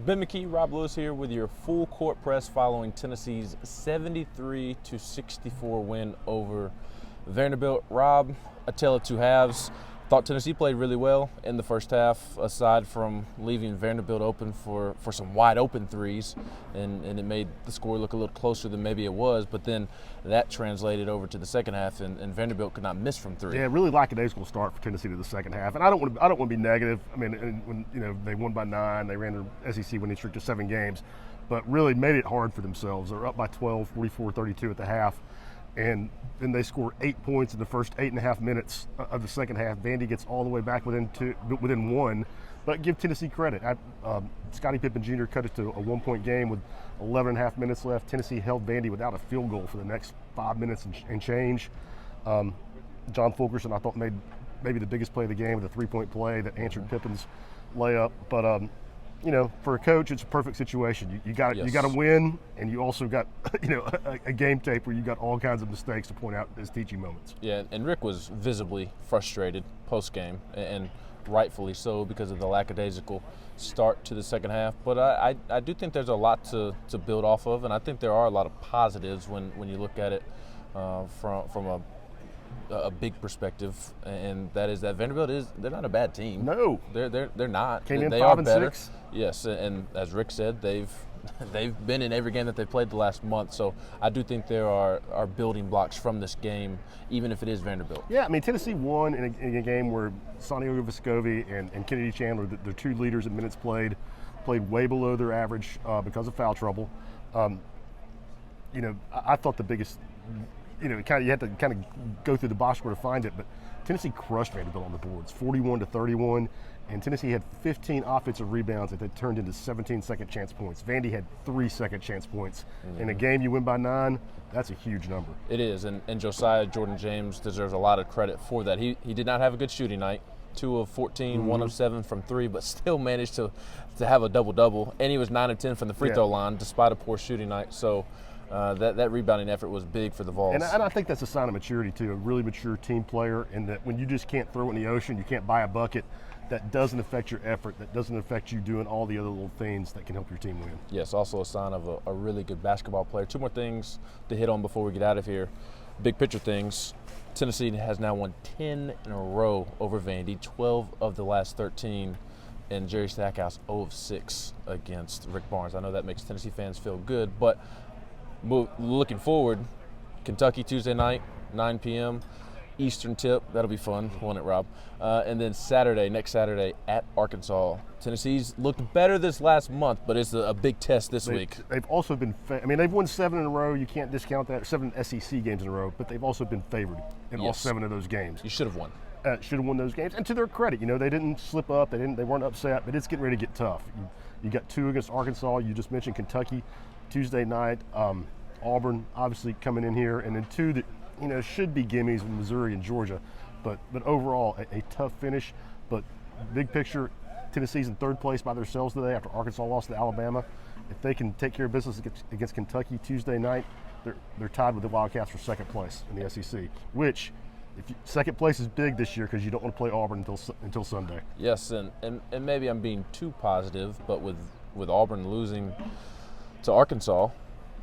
Ben McKee, Rob Lewis here with your full court press following Tennessee's 73-64 win over Vanderbilt. Rob, a tale of two halves. Thought Tennessee played really well in the first half, aside from leaving Vanderbilt open for some wide open threes, and it made the score look a little closer than maybe it was. But then that translated over to the second half, and Vanderbilt could not miss from three. Yeah, really lackadaisical start for Tennessee to the second half. And I don't want to be negative. I mean, when they won by 9, they ran their SEC winning streak to 7 games, but really made it hard for themselves. They're up by 12, 44-32 at the half. And then they score 8 points in the first 8.5 minutes of the second half. Vandy gets all the way back within 1. But give Tennessee credit. Scottie Pippen Jr. cut it to a 1-point game with 11.5 minutes left. Tennessee held Vandy without a field goal for the next 5 minutes and change. John Fulkerson, I thought, made maybe the biggest play of the game with a 3-point play that answered Pippen's layup. But for a coach, it's a perfect situation. You got to win, and you also got a game tape where you got all kinds of mistakes to point out as teaching moments. Yeah, and Rick was visibly frustrated post game, and rightfully so because of the lackadaisical start to the second half. But I do think there's a lot to build off of, and I think there are a lot of positives when you look at it from a big perspective, and that is that Vanderbilt they're not a bad team. No, they're not. Came in they 5 are and better. 6. Yes, and as Rick said, they've been in every game that they've played the last month. So I do think there are building blocks from this game, even if it is Vanderbilt. Yeah, I mean, Tennessee won in a game where Santiago Vescovi and Kennedy Chandler, the two leaders in minutes played way below their average because of foul trouble. I thought the biggest. You had to kind of go through the box score to find it, but Tennessee crushed Vanderbilt on the boards, 41-31, and Tennessee had 15 offensive rebounds that they turned into 17 second chance points. Vandy had 3 second chance points. In a game you win by 9, that's a huge number. It is, and Josiah Jordan James deserves a lot of credit for that. He did not have a good shooting night. 2 of 14, 1 of 7 from 3, but still managed to have a double-double, and he was 9 of 10 from the free throw line despite a poor shooting night. So that rebounding effort was big for the Vols. And I think that's a sign of maturity, too, a really mature team player, and that when you just can't throw it in the ocean, you can't buy a bucket, that doesn't affect your effort, that doesn't affect you doing all the other little things that can help your team win. Yes, also a sign of a really good basketball player. 2 more things to hit on before we get out of here. Big picture things. Tennessee has now won 10 in a row over Vandy, 12 of the last 13, and Jerry Stackhouse 0 of 6 against Rick Barnes. I know that makes Tennessee fans feel good, but looking forward, Kentucky Tuesday night, 9 p.m. Eastern tip. That'll be fun, won't it, Rob? And then next Saturday at Arkansas. Tennessee's looked better this last month, but it's a big test this week. They've also been they've won 7 in a row. You can't discount that. 7 SEC games in a row, but they've also been favored in all 7 of those games. You should have won. Should have won those games. And to their credit, they didn't slip up. They weren't upset, but it's getting ready to get tough. You got 2 against Arkansas. You just mentioned Kentucky Tuesday night. Auburn obviously coming in here, and then 2 that should be gimmies with Missouri and Georgia, but overall a tough finish. But big picture, Tennessee's in 3rd place by themselves today after Arkansas lost to Alabama. If they can take care of business against Kentucky Tuesday night, they're tied with the Wildcats for 2nd place in the SEC. Which, second place is big this year because you don't want to play Auburn until Sunday. Yes, and maybe I'm being too positive, but with Auburn losing to Arkansas,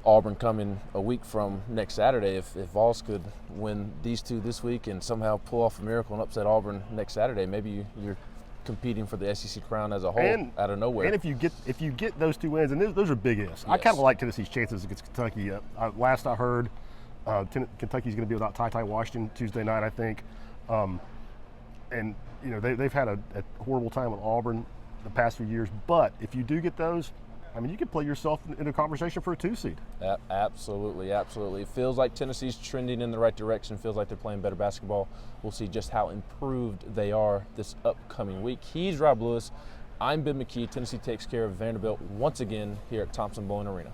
Auburn coming a week from next Saturday, if Vols could win these 2 this week and somehow pull off a miracle and upset Auburn next Saturday, maybe you're competing for the SEC crown as a whole out of nowhere. And if you get those 2 wins, and those are big ifs. Yes. I kind of like Tennessee's chances against Kentucky. Last I heard, Kentucky's going to be without Ty Washington Tuesday night, I think. They've had a horrible time with Auburn the past few years. But if you do get those, you could play yourself in a conversation for a 2 seed. Absolutely. It feels like Tennessee's trending in the right direction. Feels like they're playing better basketball. We'll see just how improved they are this upcoming week. He's Rob Lewis. I'm Ben McKee. Tennessee takes care of Vanderbilt once again here at Thompson-Boling Arena.